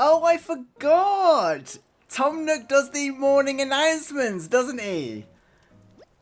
Oh, I forgot! Tom Nook does the morning announcements, doesn't he?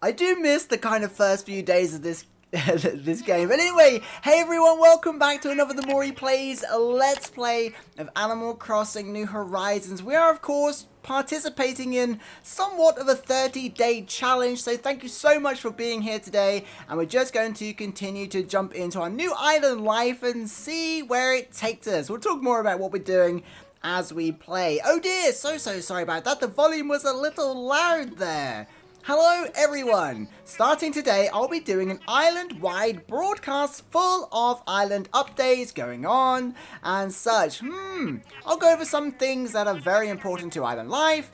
I do miss the kind of first few days of this this game. But anyway, hey everyone, welcome back to another The Mori Plays Let's Play of Animal Crossing New Horizons. We are, of course, participating in somewhat of a 30-day challenge, so thank you so much for being here today, and we're just going to continue to jump into our new island life and see where it takes us. We'll talk more about what we're doing as we play. Oh dear, so sorry about that. The volume was a little loud there. Hello everyone! Starting today, I'll be doing an island-wide broadcast full of island updates going on and such. I'll go over some things that are very important to island life.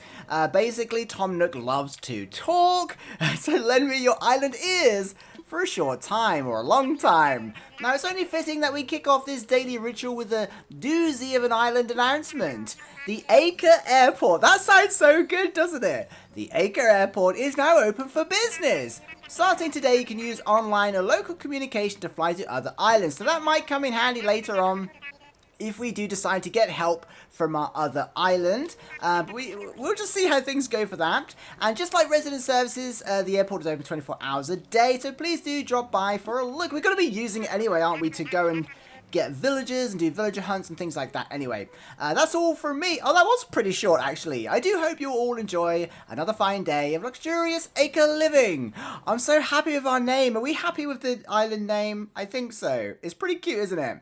Basically, Tom Nook loves to talk, so lend me your island ears for a short time or a long time. Now, it's only fitting that we kick off this daily ritual with a doozy of an island announcement. The Acre Airport. That sounds so good, doesn't it? The Acre Airport is now open for business. Starting today, you can use online or local communication to fly to other islands, so that might come in handy later on if we do decide to get help from our other island. But we'll just see how things go for that. And just like resident services, the airport is open 24 hours a day, so please do drop by for a look. We're going to be using it anyway, aren't we, to go and get villagers and do villager hunts and things like that anyway. That's all from me. Oh, that was pretty short, actually. I do hope you all enjoy another fine day of luxurious acre living. I'm so happy with our name. Are we happy with the island name? I think so. It's pretty cute, isn't it?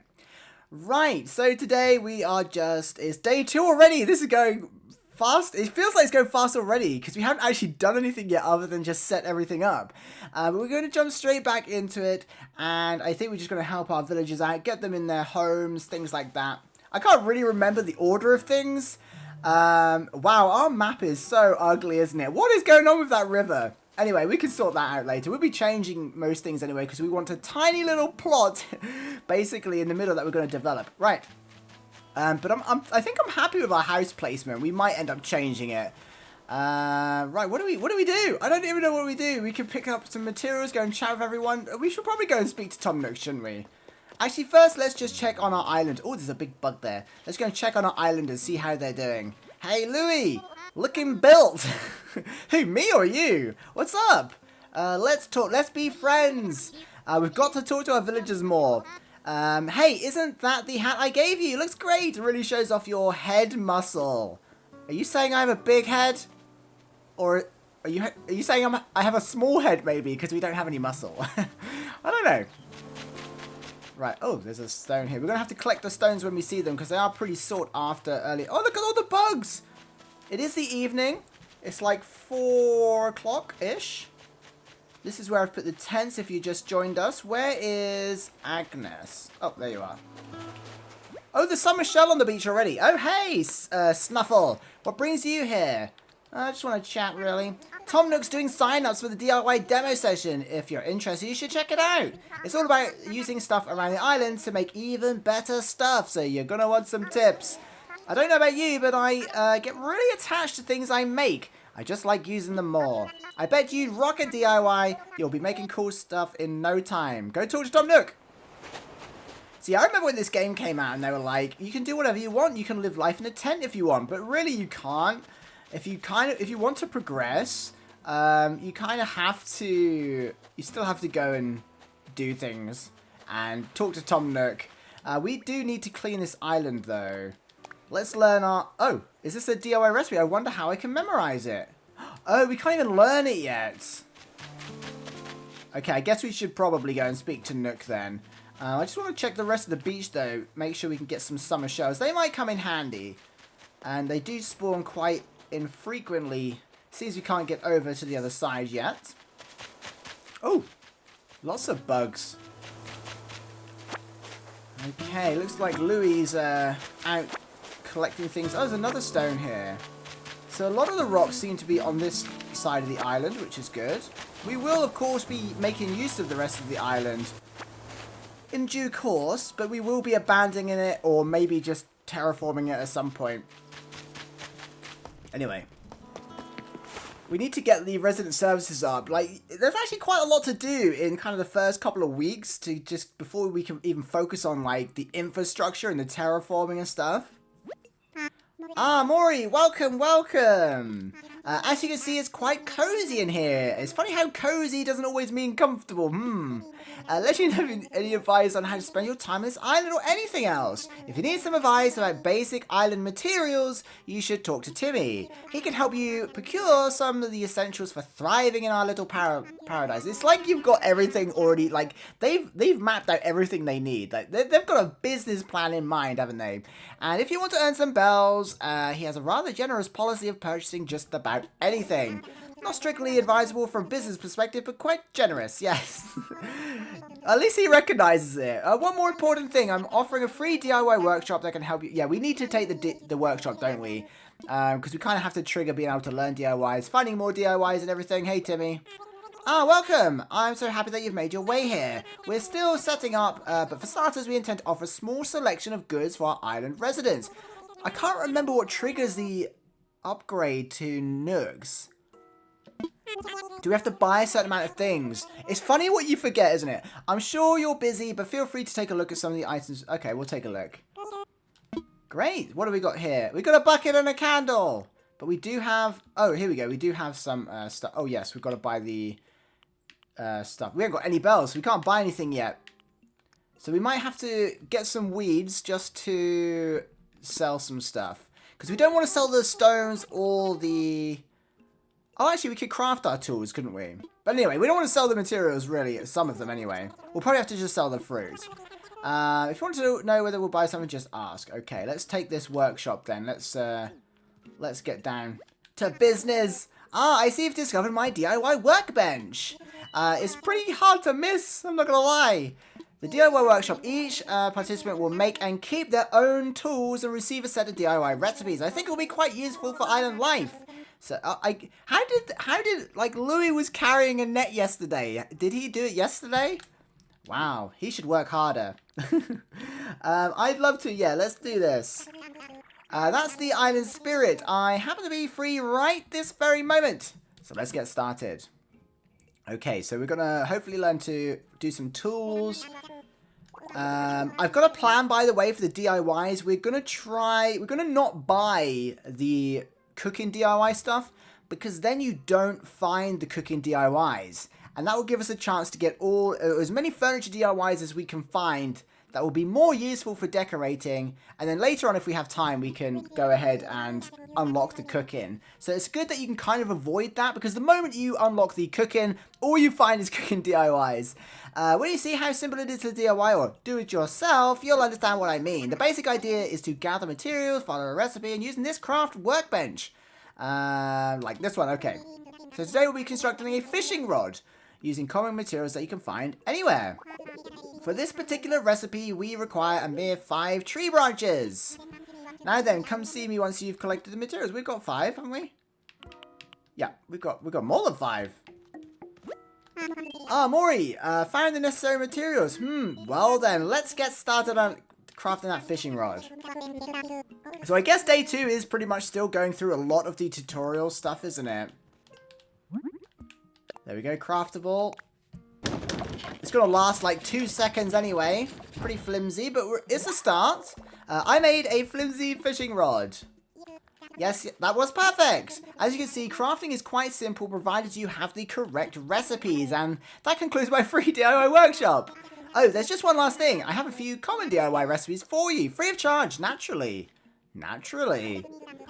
Right, so today we are it's day 2 already. This is going fast. It feels like it's going fast already because we haven't actually done anything yet other than just set everything up. But we're going to jump straight back into it, and I think we're just going to help our villagers out, get them in their homes, things like that. I can't really remember the order of things. Wow, our map is so ugly, isn't it? What is going on with that river? Anyway, we can sort that out later. We'll be changing most things anyway because we want a tiny little plot basically in the middle that we're going to develop. Right. But I think I'm happy with our house placement. We might end up changing it. Right, what do we do? I don't even know what we do. We can pick up some materials, go and chat with everyone. We should probably go and speak to Tom Nook, shouldn't we? Actually, first, let's just check on our island. Oh, there's a big bug there. Let's go and check on our island and see how they're doing. Hey, Louie! Looking built! Who, me or you? What's up? Let's talk. Let's be friends. We've got to talk to our villagers more. Hey, isn't that the hat I gave you? It looks great. It really shows off your head muscle. Are you saying I have a big head? Or are you saying I have a small head, maybe, because we don't have any muscle? I don't know. Right, oh, there's a stone here. We're going to have to collect the stones when we see them because they are pretty sought after early. Oh, look at all the bugs! It is the evening. It's like 4 o'clock-ish. This is where I've put the tents if you just joined us. Where is Agnes? Oh, there you are. Oh, there's some Michelle on the beach already. Oh, hey, Snuffle. What brings you here? I just want to chat, really. Tom Nook's doing sign-ups for the DIY demo session. If you're interested, you should check it out. It's all about using stuff around the island to make even better stuff, so you're going to want some tips. I don't know about you, but I get really attached to things I make. I just like using them more. I bet you'd rock at DIY. You'll be making cool stuff in no time. Go talk to Tom Nook. See, I remember when this game came out and they were like, you can do whatever you want. You can live life in a tent if you want, but really you can't. If you want to progress, you kind of have to, you still have to go and do things and talk to Tom Nook. We do need to clean this island though. Let's learn our... Oh, is this a DIY recipe? I wonder how I can memorize it. Oh, we can't even learn it yet. Okay, I guess we should probably go and speak to Nook then. I just want to check the rest of the beach though. Make sure we can get some summer shells. They might come in handy. And they do spawn quite infrequently. Seems we can't get over to the other side yet. Oh, lots of bugs. Okay, looks like Louie's out collecting things. Oh, there's another stone here. So a lot of the rocks seem to be on this side of the island, which is good. We will, of course, be making use of the rest of the island in due course, but we will be abandoning it or maybe just terraforming it at some point. Anyway, we need to get the resident services up. Like, there's actually quite a lot to do in kind of the first couple of weeks to just before we can even focus on like the infrastructure and the terraforming and stuff. Ah, Mori, welcome, welcome. As you can see, it's quite cozy in here. It's funny how cozy doesn't always mean comfortable. Let you know any advice on how to spend your time on this island or anything else. If you need some advice about basic island materials, you should talk to Timmy. He can help you procure some of the essentials for thriving in our little paradise. It's like you've got everything already, like, they've mapped out everything they need. Like, they've got a business plan in mind, haven't they? And if you want to earn some bells, he has a rather generous policy of purchasing just about anything. Not strictly advisable from a business perspective, but quite generous, yes. At least he recognizes it. One more important thing, I'm offering a free DIY workshop that can help you. Yeah, we need to take the workshop, don't we? Because we kind of have to trigger being able to learn DIYs, finding more DIYs and everything. Hey, Timmy. Ah, welcome! I'm so happy that you've made your way here. We're still setting up, but for starters, we intend to offer a small selection of goods for our island residents. I can't remember what triggers the upgrade to Nooks. Do we have to buy a certain amount of things? It's funny what you forget, isn't it? I'm sure you're busy, but feel free to take a look at some of the items. Okay, we'll take a look. Great. What do we got here? We got a bucket and a candle. But we do have... Oh, here we go. We do have some stuff. Oh, yes. We've got to buy the stuff. We haven't got any bells, so we can't buy anything yet. So we might have to get some weeds just to sell some stuff. Because we don't want to sell the stones or the... Oh, actually, we could craft our tools, couldn't we? But anyway, we don't want to sell the materials, really. Some of them, anyway. We'll probably have to just sell the fruit. If you want to know whether we'll buy something, just ask. Okay, let's take this workshop, then. Let's get down to business. Ah, I see you've discovered my DIY workbench. It's pretty hard to miss, I'm not going to lie. The DIY workshop, each participant will make and keep their own tools and receive a set of DIY recipes. I think it will be quite useful for island life. So, how did, like, Louis was carrying a net yesterday. Did he do it yesterday? Wow, he should work harder. I'd love to, yeah, let's do this. That's the island spirit. I happen to be free right this very moment. So let's get started. Okay, so we're going to hopefully learn to do some tools. I've got a plan, by the way, for the DIYs. We're going to not buy the cooking DIY stuff, because then you don't find the cooking DIYs. And that will give us a chance to get as many furniture DIYs as we can find that will be more useful for decorating. And then later on, if we have time, we can go ahead and unlock the cooking. So it's good that you can kind of avoid that, because the moment you unlock the cooking, all you find is cooking DIYs. When you see how simple it is to DIY or do it yourself, you'll understand what I mean. The basic idea is to gather materials, follow a recipe, and using this craft workbench. Like this one, okay. So today we'll be constructing a fishing rod using common materials that you can find anywhere. For this particular recipe, we require a mere 5 tree branches. Now then, come see me once you've collected the materials. We've got 5, haven't we? Yeah, we've got more than 5. Ah, Mori, found the necessary materials. Well then, let's get started on crafting that fishing rod. So I guess day 2 is pretty much still going through a lot of the tutorial stuff, isn't it? There we go, craftable. It's going to last like 2 seconds anyway. Pretty flimsy, but it's a start. I made a flimsy fishing rod. Yes, that was perfect. As you can see, crafting is quite simple provided you have the correct recipes. And that concludes my free DIY workshop. Oh, there's just one last thing. I have a few common DIY recipes for you, free of charge, naturally. Naturally.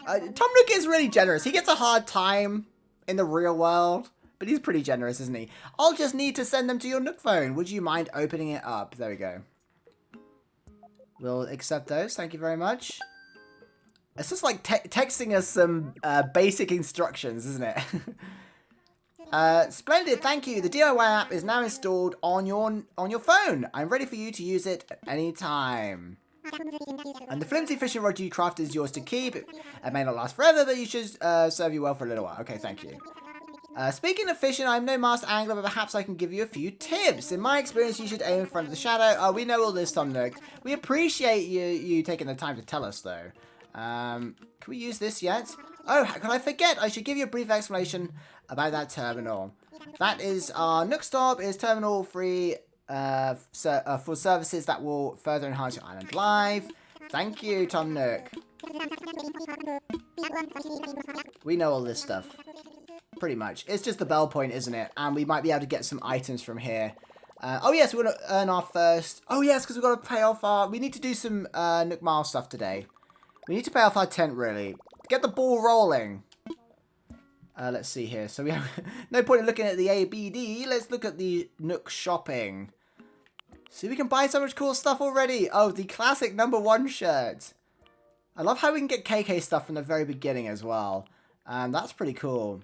Tom Nook is really generous. He gets a hard time in the real world. But he's pretty generous, isn't he? I'll just need to send them to your Nook phone. Would you mind opening it up? There we go. We'll accept those. Thank you very much. It's just like texting us some basic instructions, isn't it? Splendid, thank you. The DIY app is now installed on your phone. I'm ready for you to use it at any time. And the flimsy fishing rod you crafted is yours to keep. It may not last forever, but you should serve you well for a little while. Okay, thank you. Speaking of fishing, I'm no master angler, but perhaps I can give you a few tips. In my experience, you should aim in front of the shadow. Oh, we know all this, Tom Nook. We appreciate you taking the time to tell us, though. Can we use this yet? Oh, how could I forget? I should give you a brief explanation about that terminal. That is our Nook Stop is terminal free for services that will further enhance your island life. Thank you, Tom Nook. We know all this stuff. Pretty much. It's just the bell point, isn't it? And we might be able to get some items from here. Oh, yes, we're going to earn our first... Oh, yes, because we've got to pay off our... We need to do some Nook Mile stuff today. We need to pay off our tent, really. Get the ball rolling. Let's see here. So we have no point in looking at the ABD. Let's look at the Nook shopping. See, we can buy so much cool stuff already. Oh, the classic #1 shirt. I love how we can get KK stuff from the very beginning as well. That's pretty cool.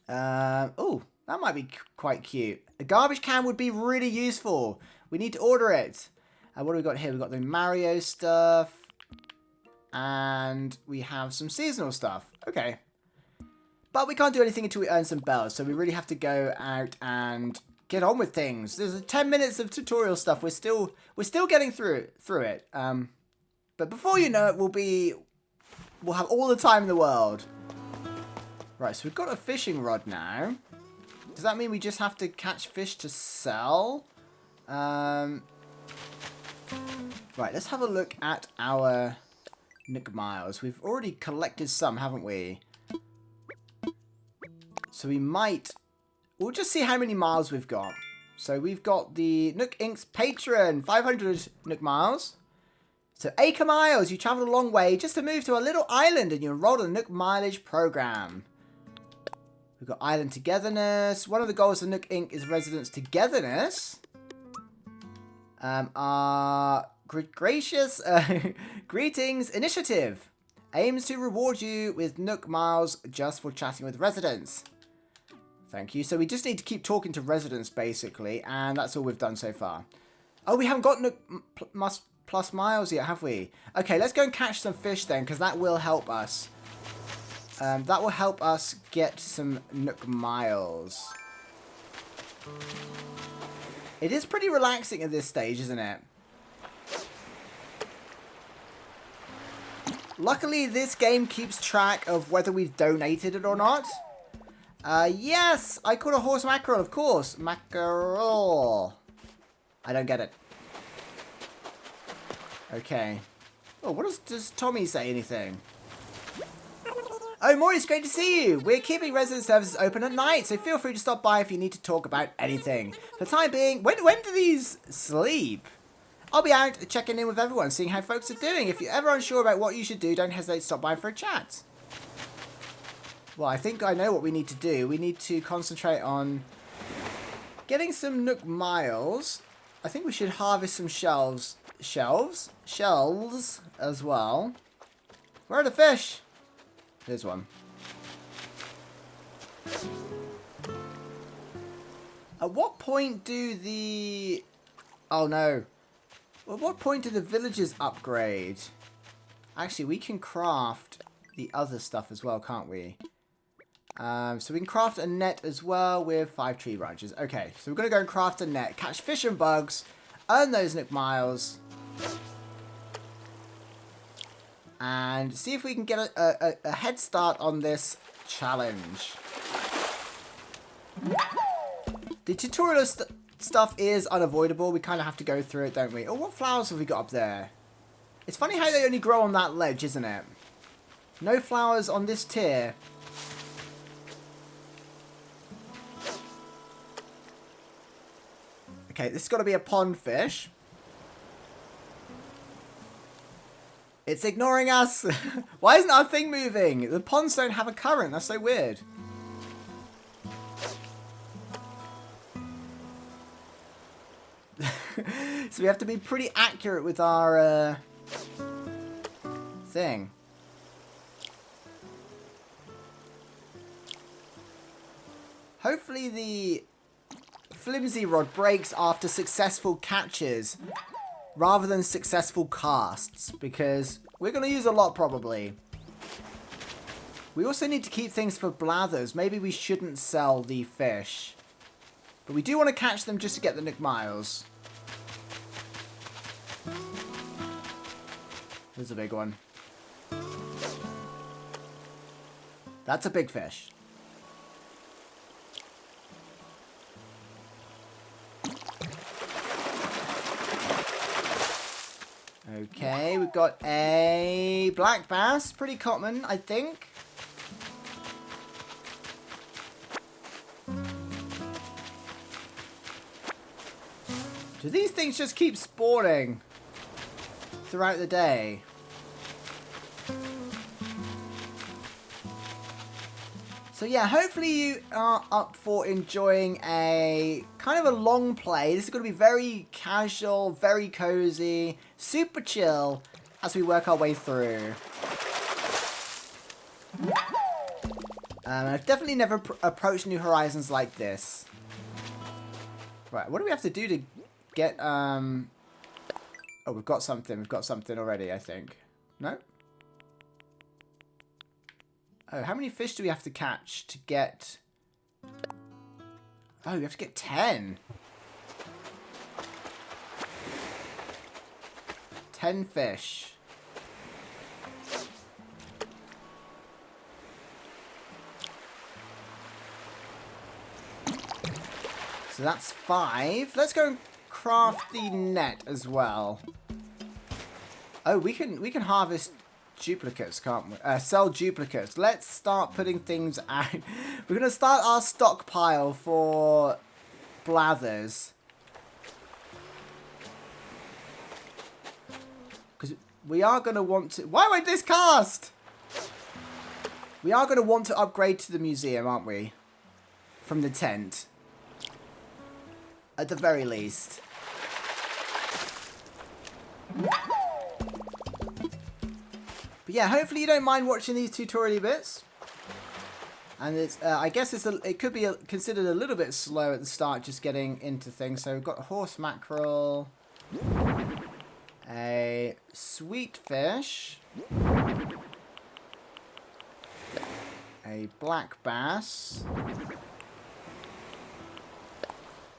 Oh, that might be quite cute. A garbage can would be really useful. We need to order it. What do we got here? We've got the Mario stuff. And we have some seasonal stuff. Okay. But we can't do anything until we earn some bells. So we really have to go out and get on with things. There's 10 minutes of tutorial stuff. We're still getting through it. But before you know it, we'll have all the time in the world. Right, so we've got a fishing rod now. Does that mean we just have to catch fish to sell? Right, let's have a look at our Nook Miles. We've already collected some, haven't we? So we'll just see how many miles we've got. So we've got the Nook Inc.'s patron, 500 Nook Miles. So acre miles, you travelled a long way just to move to a little island and you enrolled in the Nook Mileage program. We've got island togetherness. One of the goals of Nook Inc. is residents' togetherness. Our gracious greetings initiative aims to reward you with Nook Miles just for chatting with residents. Thank you. So we just need to keep talking to residents, basically, and that's all we've done so far. Oh, we haven't got Nook plus miles yet, have we? Okay, let's go and catch some fish then, because that will help us. That will help us get some Nook Miles. It is pretty relaxing at this stage, isn't it? Luckily, this game keeps track of whether we've donated it or not. Yes! I caught a horse mackerel, of course. Mackerel. I don't get it. Okay. Oh, what does Tommy say anything? Oh, Mori, it's great to see you. We're keeping resident services open at night, so feel free to stop by if you need to talk about anything. For the time being, when do these sleep? I'll be out checking in with everyone, seeing how folks are doing. If you're ever unsure about what you should do, don't hesitate to stop by for a chat. Well, I think I know what we need to do. We need to concentrate on getting some Nook Miles. I think we should harvest some shells as well. Where are the fish? Here's one. At what point do the... Oh no. At what point do the villagers upgrade? Actually, we can craft the other stuff as well, can't we? So we can craft a net as well with 5 tree branches. Okay, so we're going to go and craft a net, catch fish and bugs, earn those Nook Miles, and see if we can get a head start on this challenge. The tutorial stuff is unavoidable. We kind of have to go through it, don't we? Oh, what flowers have we got up there? It's funny how they only grow on that ledge, isn't it? No flowers on this tier. Okay, this has got to be a pond fish. It's ignoring us. Why isn't our thing moving? The ponds don't have a current. That's so weird. So we have to be pretty accurate with our thing. Hopefully the flimsy rod breaks after successful catches rather than successful casts, because we're going to use a lot probably. We also need to keep things for Blathers. Maybe we shouldn't sell the fish, but we do want to catch them just to get the Nook Miles. There's a big one. That's a big fish. Okay, we've got a black bass. Pretty common, I think. Do these things just keep spawning throughout the day? So yeah, hopefully you are up for enjoying a kind of a long play. This is going to be very casual, very cozy, super chill as we work our way through. I've definitely never approached New Horizons like this. Right, what do we have to do to get... Oh, we've got something. We've got something already, I think. No? Oh, how many fish do we have to catch to get... Oh, we have to get 10. 10 fish. So that's 5. Let's go and craft the net as well. Oh, we can harvest duplicates, can't we? Sell duplicates. Let's start putting things out. We're going to start our stockpile for Blathers. Because we are going to want to... Why won't this cast? We are going to want to upgrade to the museum, aren't we? From the tent. At the very least. But yeah, hopefully you don't mind watching these tutorial bits. And it's, I guess it could be considered a little bit slow at the start, just getting into things. So we've got horse mackerel, a sweet fish, a black bass,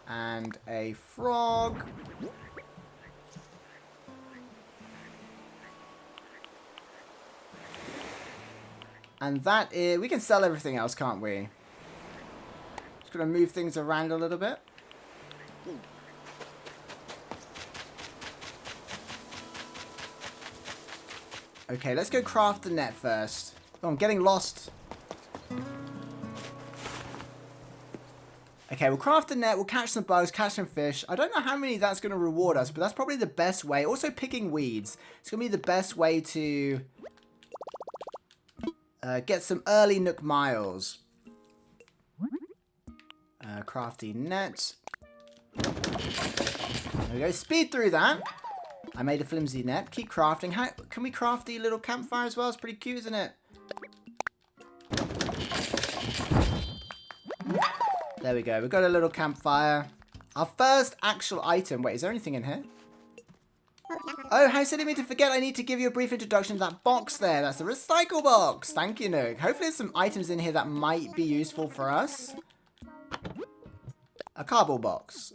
and a frog. And that is... We can sell everything else, can't we? Just going to move things around a little bit. Okay, let's go craft the net first. Oh, I'm getting lost. Okay, we'll craft the net. We'll catch some bugs, catch some fish. I don't know how many that's going to reward us, but that's probably the best way. Also, picking weeds. It's going to be the best way to... get some early Nook Miles. Crafty net. There we go. Speed through that. I made a flimsy net. Keep crafting. How can we craft the little campfire as well? It's pretty cute, isn't it? There we go. We've got a little campfire. Our first actual item. Wait, is there anything in here? Oh, how silly me to forget. I need to give you a brief introduction to that box there. That's the recycle box. Thank you, Nook. Hopefully there's some items in here that might be useful for us. A cardboard box.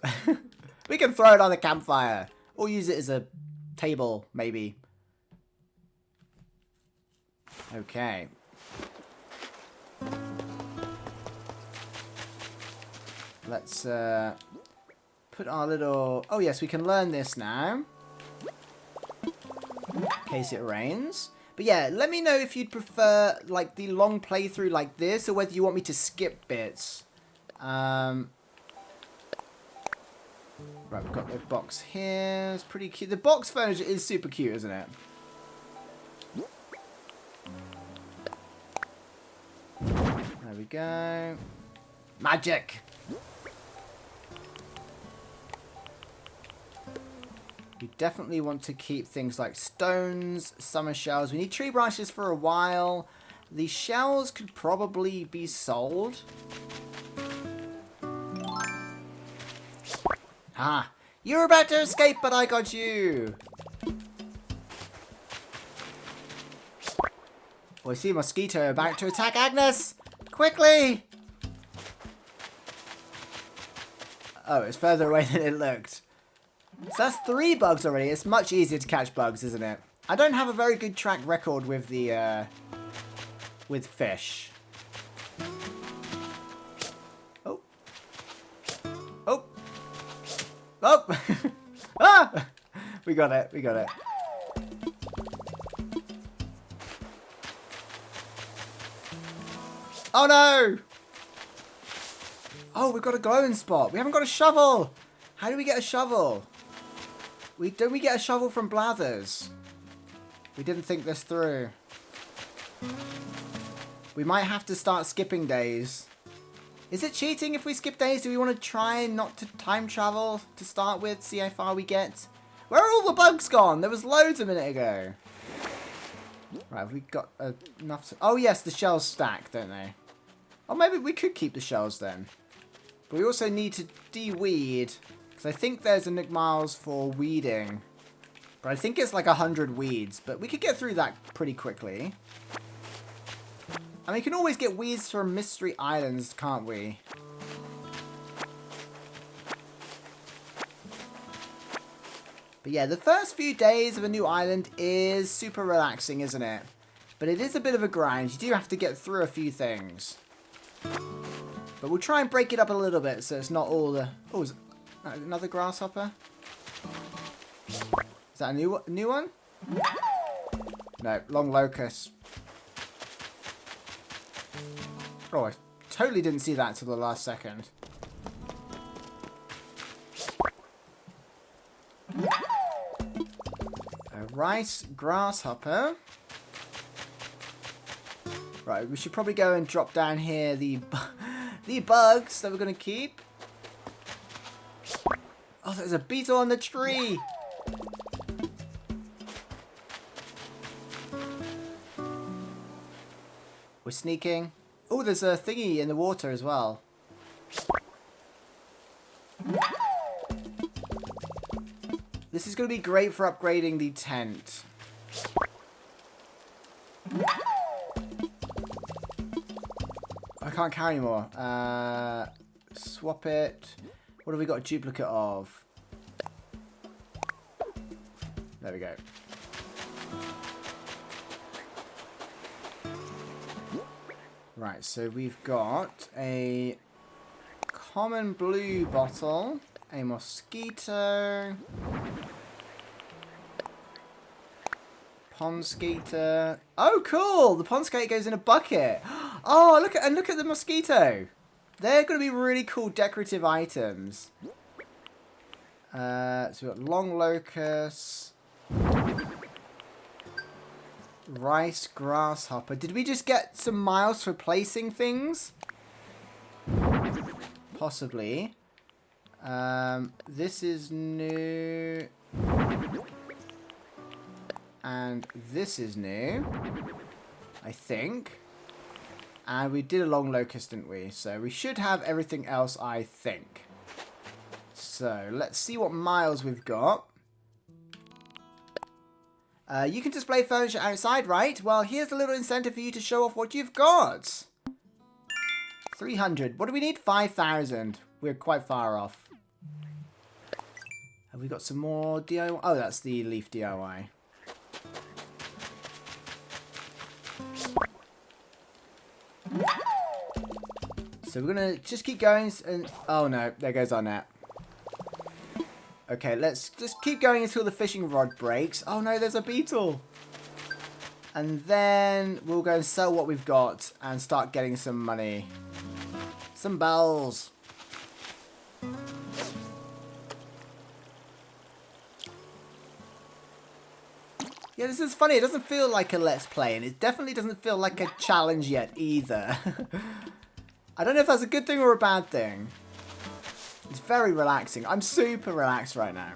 We can throw it on the campfire. Or use it as a table, maybe. Okay. Let's put our little... Oh, yes, we can learn this now. In case it rains. But yeah, let me know if you'd prefer like the long playthrough like this, or whether you want me to skip bits. Right, we've got the box here. It's pretty cute. The box furniture is super cute, isn't it? There we go. Magic! We definitely want to keep things like stones, summer shells. We need tree branches for a while. The shells could probably be sold. Ah, you were about to escape, but I got you. Oh, I see a mosquito about to attack Agnes. Quickly! Oh, it's further away than it looked. So that's 3 bugs already. It's much easier to catch bugs, isn't it? I don't have a very good track record with the, with fish. Oh. Oh. Oh. Ah! We got it. We got it. Oh no! Oh, we've got a glowing spot. We haven't got a shovel. How do we get a shovel? Don't we get a shovel from Blathers? We didn't think this through. We might have to start skipping days. Is it cheating if we skip days? Do we want to try not to time travel to start with? See how far we get? Where are all the bugs gone? There was loads a minute ago. Right, have we got enough to... Oh yes, the shells stack, don't they? Oh, maybe we could keep the shells then. But we also need to de-weed. Because I think there's a Nick Miles for weeding. But I think it's like 100 weeds. But we could get through that pretty quickly. And we can always get weeds from mystery islands, can't we? But yeah, the first few days of a new island is super relaxing, isn't it? But it is a bit of a grind. You do have to get through a few things. But we'll try and break it up a little bit so it's not all the... Oh, is that another grasshopper? Is that a new one? No, long locust. Oh, I totally didn't see that until the last second. A rice grasshopper. Right, we should probably go and drop down here the bugs that we're going to keep. Oh, there's a beetle on the tree. We're sneaking. Oh, there's a thingy in the water as well. This is going to be great for upgrading the tent. I can't carry anymore. Swap it. What have we got a duplicate of? There we go. Right, so we've got a common blue bottle, a mosquito, pond skater. Oh, cool! The pond skater goes in a bucket. Oh, look at the mosquito. They're going to be really cool decorative items. So we've got long locust. Rice grasshopper. Did we just get some miles for placing things? Possibly. This is new. And this is new. I think. And we did a long locust, didn't we? So we should have everything else, I think. So let's see what miles we've got. You can display furniture outside, right? Well, here's a little incentive for you to show off what you've got. 300. What do we need? 5,000. We're quite far off. Have we got some more DIY? Oh, that's the leaf DIY. So we're going to just keep going. And oh, no. There goes our net. Okay, let's just keep going until the fishing rod breaks. Oh no, there's a beetle. And then we'll go and sell what we've got and start getting some money. Some bells. Yeah, this is funny. It doesn't feel like a Let's Play, and it definitely doesn't feel like a challenge yet either. I don't know if that's a good thing or a bad thing. It's very relaxing. I'm super relaxed right now.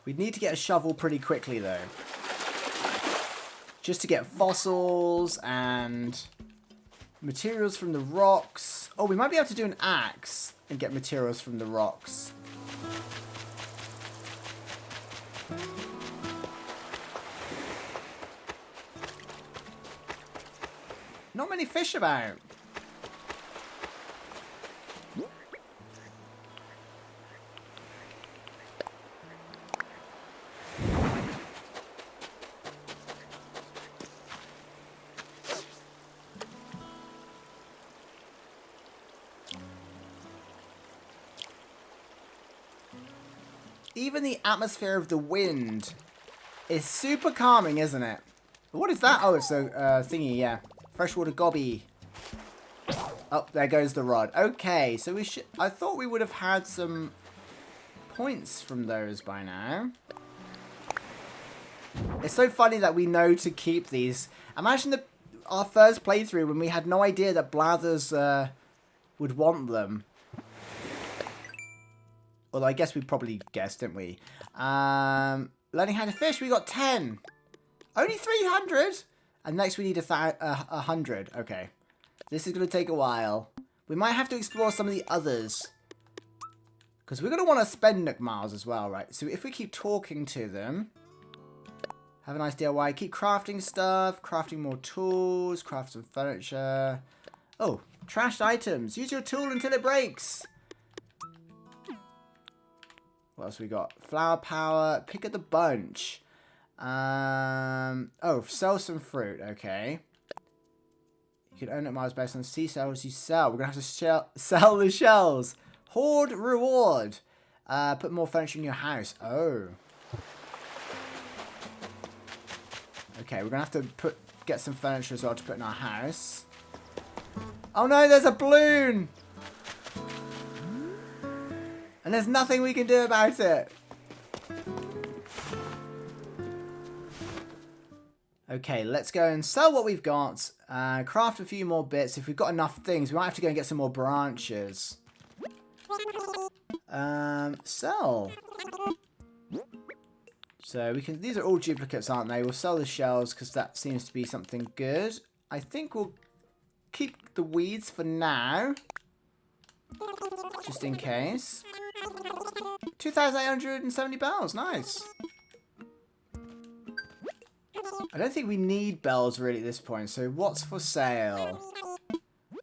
We need to get a shovel pretty quickly though. Just to get fossils and materials from the rocks. Oh, we might be able to do an axe and get materials from the rocks. Not many fish about. even the atmosphere of the wind is super calming, isn't it? What is that? Oh, it's a thingy, yeah. Freshwater gobby. Oh, there goes the rod. Okay, so we should... I thought we would have had some points from those by now. It's so funny that we know to keep these. Imagine our first playthrough when we had no idea that Blathers would want them. Although I guess we probably guessed, didn't we? Learning how to fish, we got 10. Only 300? And next we need 100. Okay. This is going to take a while. We might have to explore some of the others. Because we're going to want to spend Nook Miles as well, right? So if we keep talking to them... Have a nice DIY. Keep crafting stuff. Crafting more tools. Craft some furniture. Oh, trashed items. Use your tool until it breaks. What else we got? Flower power. Pick at the bunch. Oh, sell some fruit. Okay. You can earn it miles based on sea shells you sell. We're going to have to sell the shells. Hoard reward. Put more furniture in your house. Oh. Okay, we're going to have to get some furniture as well to put in our house. Oh no, there's a balloon! And there's nothing we can do about it. Okay, let's go and sell what we've got. Craft a few more bits. If we've got enough things, we might have to go and get some more branches. Sell. So we can. These are all duplicates, aren't they? We'll sell the shells because that seems to be something good. I think we'll keep the weeds for now, just in case. 2,870 bells, nice. I don't think we need bells really at this point. So what's for sale?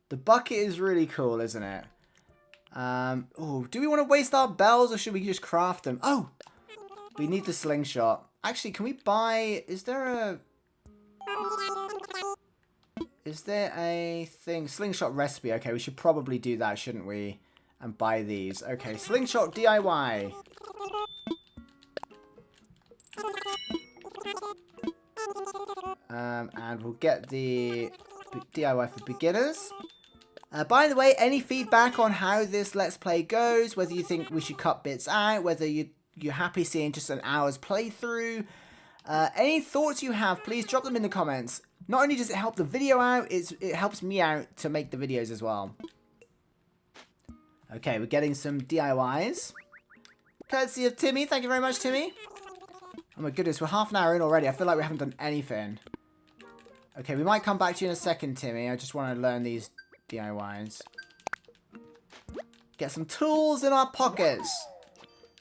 The bucket is really cool, isn't it? Oh, do we want to waste our bells or should we just craft them? Oh. We need the slingshot. Actually, can we buy... Is there a thing? Slingshot recipe. Okay, we should probably do that, shouldn't we? And buy these. Okay, slingshot DIY. And we'll get the DIY for beginners. By the way, any feedback on how this Let's Play goes, whether you think we should cut bits out, whether you're happy seeing just an hour's playthrough. Any thoughts you have, please drop them in the comments. Not only does it help the video out, it helps me out to make the videos as well. Okay, we're getting some DIYs. Courtesy of Timmy. Thank you very much, Timmy. Oh my goodness, we're half an hour in already. I feel like we haven't done anything. Okay, we might come back to you in a second, Timmy. I just want to learn these DIYs. Get some tools in our pockets.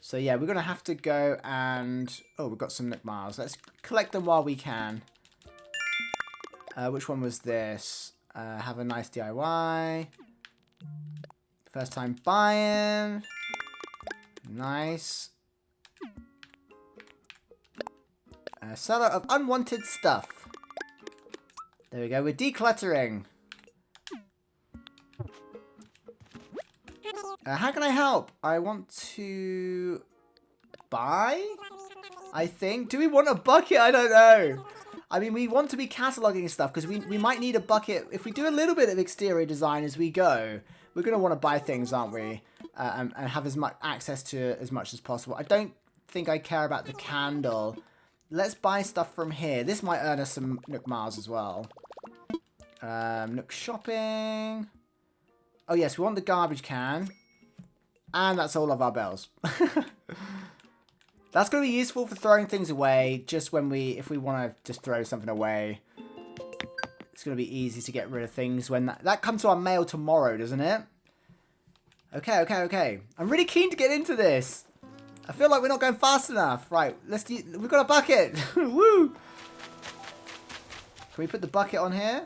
So yeah, we're going to have to go and... Oh, we've got some Nook Miles. Let's collect them while we can. Which one was this? Have a nice DIY. First time buying. Nice. Seller of unwanted stuff. There we go. We're decluttering. How can I help? I want to buy, I think. Do we want a bucket? I don't know. I mean, we want to be cataloging stuff because we might need a bucket. If we do a little bit of exterior design as we go, we're going to want to buy things, aren't we? And have as much access to as much as possible. I don't think I care about the candle. Let's buy stuff from here. This might earn us some Nook Miles as well. Nook shopping. Oh, yes, we want the garbage can. And that's all of our bells. That's going to be useful for throwing things away. Just when if we want to just throw something away. It's going to be easy to get rid of things when that comes to our mail tomorrow, doesn't it? Okay. I'm really keen to get into this. I feel like we're not going fast enough. Right, we've got a bucket. Woo! Can we put the bucket on here?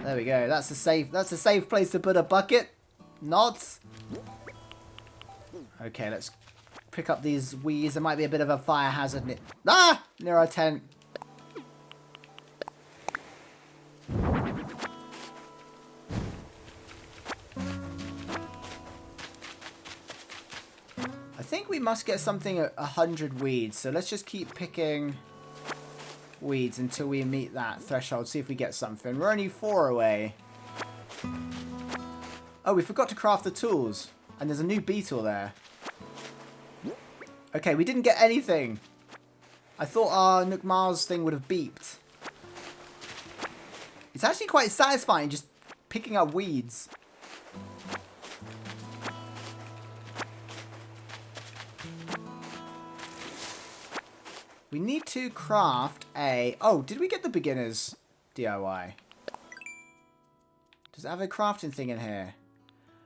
There we go. That's a safe place to put a bucket. Not. Okay, let's pick up these weeds. There might be a bit of a fire hazard near our tent. think we must get something at 100 weeds. So let's just keep picking weeds until we meet that threshold. See if we get something. We're only 4 away. Oh, we forgot to craft the tools. And there's a new beetle there. Okay, we didn't get anything. I thought our Nook Mars thing would have beeped. It's actually quite satisfying just picking up weeds. We need to craft a... Oh, did we get the beginner's DIY? Does it have a crafting thing in here?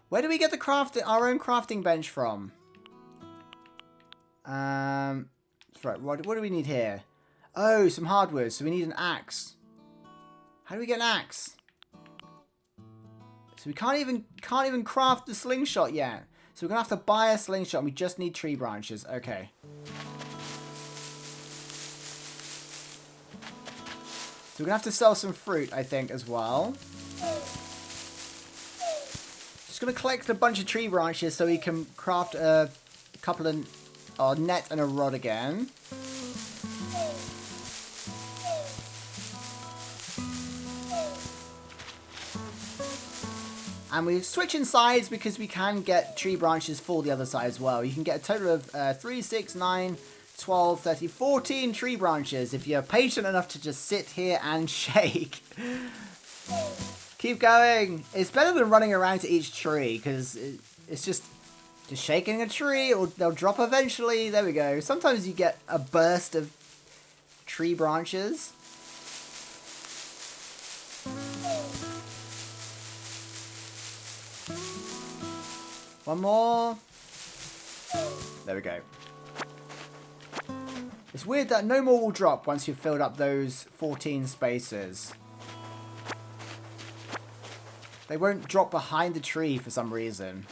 Where do we get our own crafting bench from? Right, what do we need here? Oh, some hardwood. So we need an axe. How do we get an axe? So we can't even craft the slingshot yet. So we're gonna have to buy a slingshot and we just need tree branches. Okay. So we're gonna have to sell some fruit, I think, as well. Just gonna collect a bunch of tree branches so we can craft a couple of net and a rod again. And we're switching sides because we can get tree branches for the other side as well. You can get a total of 3, 6, 9, 12, 30, 14 tree branches if you're patient enough to just sit here and shake. Keep going. It's better than running around to each tree because it's just shaking a tree. They'll drop eventually. There we go. Sometimes you get a burst of tree branches. One more. There we go. It's weird that no more will drop once you've filled up those 14 spaces. They won't drop behind the tree for some reason.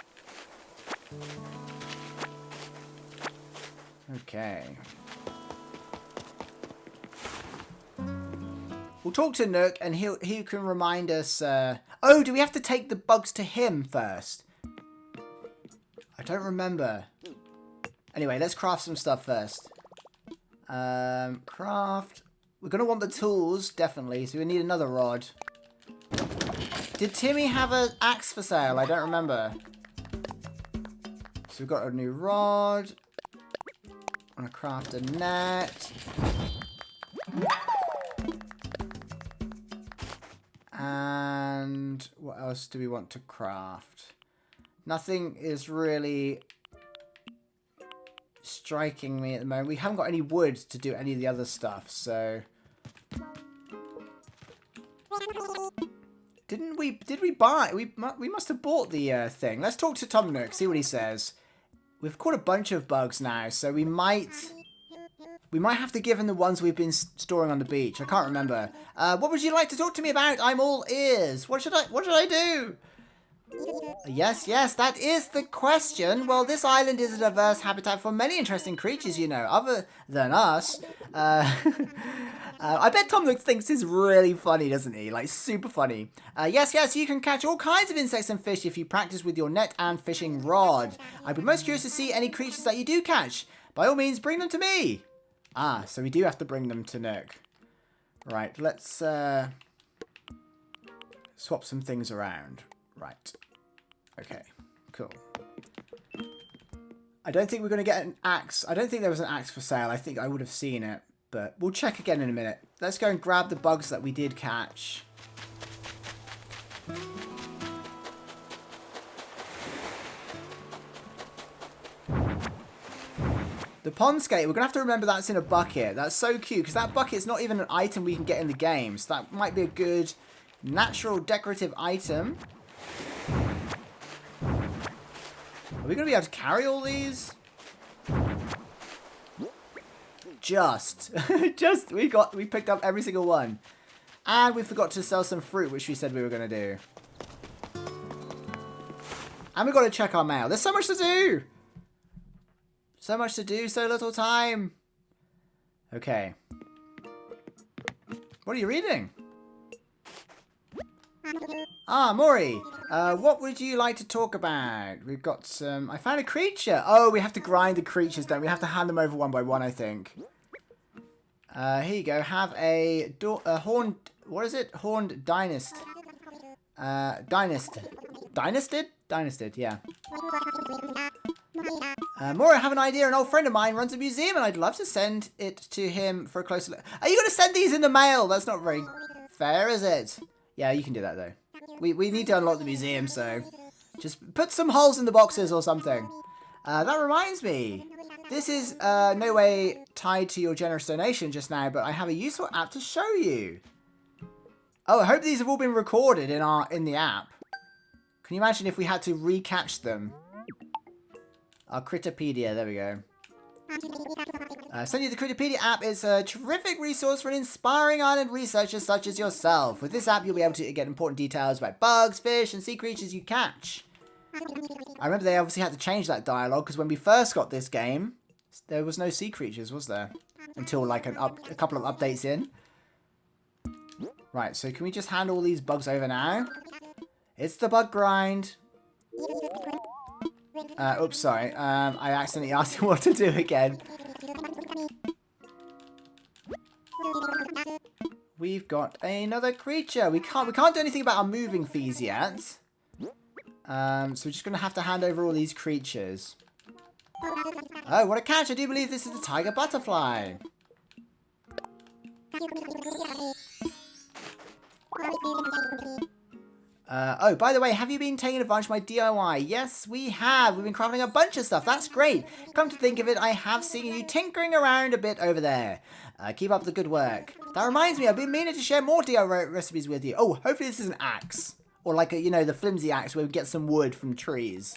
Okay. We'll talk to Nook and he can remind us... Oh, do we have to take the bugs to him first? I don't remember. Anyway, let's craft some stuff first. Craft. We're going to want the tools, definitely. So we need another rod. Did Timmy have an axe for sale? I don't remember. So we've got a new rod. I'm going to craft a net. And what else do we want to craft? Nothing is really striking me at the moment. We haven't got any wood to do any of the other stuff, so... Did we buy? We must have bought the thing. Let's talk to Tom Nook, see what he says. We've caught a bunch of bugs now, so we might have to give him the ones we've been storing on the beach. I can't remember. What would you like to talk to me about? I'm all ears. What should I do? Yes, that is the question. Well, this island is a diverse habitat for many interesting creatures, you know, other than us. I bet Tom Nook thinks this is really funny, doesn't he? Like, super funny. Yes, you can catch all kinds of insects and fish if you practice with your net and fishing rod. I'd be most curious to see any creatures that you do catch. By all means, bring them to me. Ah, so we do have to bring them to Nook. Right, let's swap some things around. Right. Okay, cool. I don't think we're going to get an axe. I don't think there was an axe for sale. I think I would have seen it, but we'll check again in a minute. Let's go and grab the bugs that we did catch. The pond skate, we're going to have to remember that's in a bucket. That's so cute, because that bucket's not even an item we can get in the game. So that might be a good natural decorative item. Are we going to be able to carry all these? Just. We picked up every single one. And we forgot to sell some fruit, which we said we were going to do. And we've got to check our mail. There's so much to do. So much to do, so little time. Okay. What are you reading? Ah, Mori, what would you like to talk about? We've got some... I found a creature. Oh, we have to grind the creatures, don't we? We have to hand them over one by one, I think. Here you go. Have a horned... What is it? Horned dynast. Dynasted, yeah. Mori, I have an idea. An old friend of mine runs a museum and I'd love to send it to him for a closer look. Are you going to send these in the mail? That's not very fair, is it? Yeah, you can do that, though. We need to unlock the museum, so just put some holes in the boxes or something. That reminds me. This is no way tied to your generous donation just now, but I have a useful app to show you. Oh, I hope these have all been recorded in the app. Can you imagine if we had to recatch them? Our Critterpedia, there we go. Send you the Critterpedia app is a terrific resource for an inspiring island researcher such as yourself. With this app, you'll be able to get important details about bugs, fish, and sea creatures you catch. I remember they obviously had to change that dialogue because when we first got this game, there was no sea creatures, was there? Until like a couple of updates in. Right, so can we just hand all these bugs over now? It's the bug grind. Oops, sorry. I accidentally asked him what to do again. We've got another creature. We can't do anything about our moving fees yet. So we're just gonna have to hand over all these creatures. Oh, what a catch! I do believe this is the tiger butterfly. Oh, by the way, have you been taking advantage of my DIY? Yes, we have. We've been crafting a bunch of stuff. That's great. Come to think of it, I have seen you tinkering around a bit over there. Keep up the good work. That reminds me, I've been meaning to share more DIY recipes with you. Oh, hopefully this is an axe. Or like, you know, the flimsy axe where we get some wood from trees.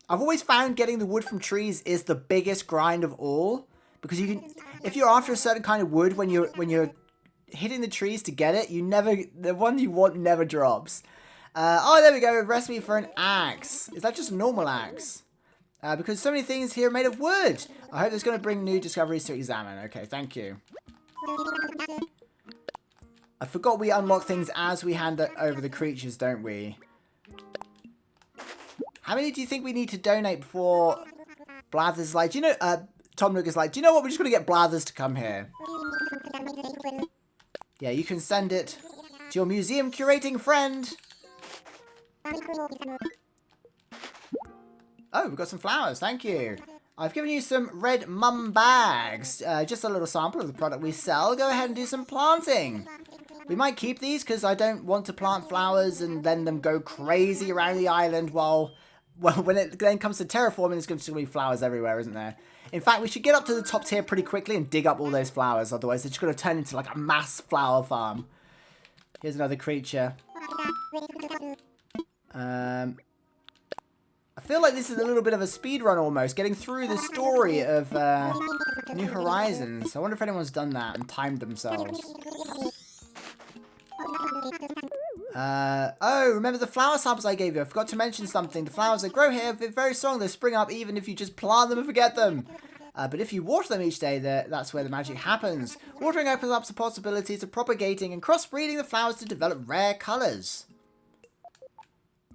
I've always found getting the wood from trees is the biggest grind of all. Because you can, if you're after a certain kind of wood when you're hitting the trees to get it, the one you want never drops. Oh, there we go. A recipe for an axe. Is that just a normal axe? Because so many things here are made of wood. I hope it's going to bring new discoveries to examine. Okay, thank you. I forgot we unlock things as we hand over the creatures, don't we? How many do you think we need to donate before Blathers is like, do you know, Tom Nook is like, do you know what? We're just going to get Blathers to come here. Yeah, you can send it to your museum curating friend. Oh, we've got some flowers. Thank you. I've given you some red mum bags. Just a little sample of the product we sell. Go ahead and do some planting. We might keep these because I don't want to plant flowers and then them go crazy around the island while, well, when it then comes to terraforming, there's going to be flowers everywhere, isn't there? In fact, we should get up to the top tier pretty quickly and dig up all those flowers. Otherwise, it's just going to turn into like a mass flower farm. Here's another creature. I feel like this is a little bit of a speed run almost, getting through the story of New Horizons. I wonder if anyone's done that and timed themselves. Oh, remember the flower samples I gave you? I forgot to mention something. The flowers that grow here are very strong. They spring up even if you just plant them and forget them. But if you water them each day, that's where the magic happens. Watering opens up the possibilities of propagating and crossbreeding the flowers to develop rare colours.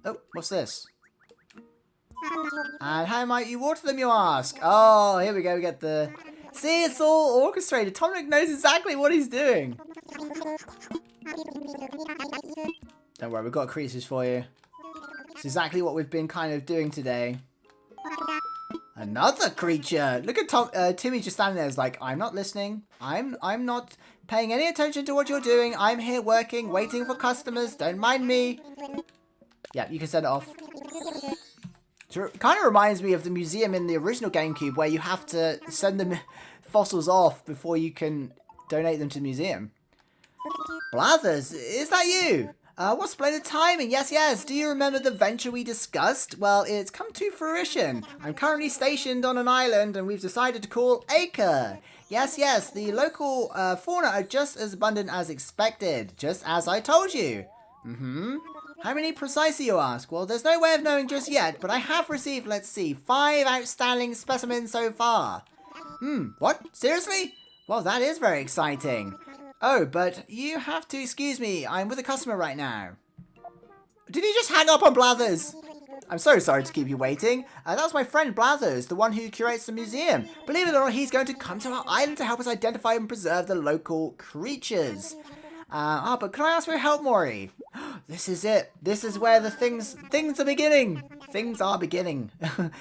Oh, what's this? And how might you water them, you ask? Oh, here we go. We get the... See, it's all orchestrated. Tom Nook knows exactly what he's doing. Don't worry, we've got creatures for you. It's exactly what we've been kind of doing today. Another creature! Look at Timmy just standing there. Is like, I'm not listening. I'm not paying any attention to what you're doing. I'm here working, waiting for customers. Don't mind me. Yeah, you can send it off. It kind of reminds me of the museum in the original GameCube where you have to send them fossils off before you can donate them to the museum. Blathers, is that you? What splendid timing. Yes. Do you remember the venture we discussed? Well, it's come to fruition. I'm currently stationed on an island and we've decided to call Acre. Yes. The local fauna are just as abundant as expected. Just as I told you. How many precisely, you ask? Well, there's no way of knowing just yet, but I have received, let's see, 5 outstanding specimens so far. What? Seriously? Well, that is very exciting. Oh, but you have to excuse me. I'm with a customer right now. Did he just hang up on Blathers? I'm so sorry to keep you waiting. That was my friend Blathers, the one who curates the museum. Believe it or not, he's going to come to our island to help us identify and preserve the local creatures. But can I ask for your help, Mori? This is it. This is where the things are beginning. Things are beginning.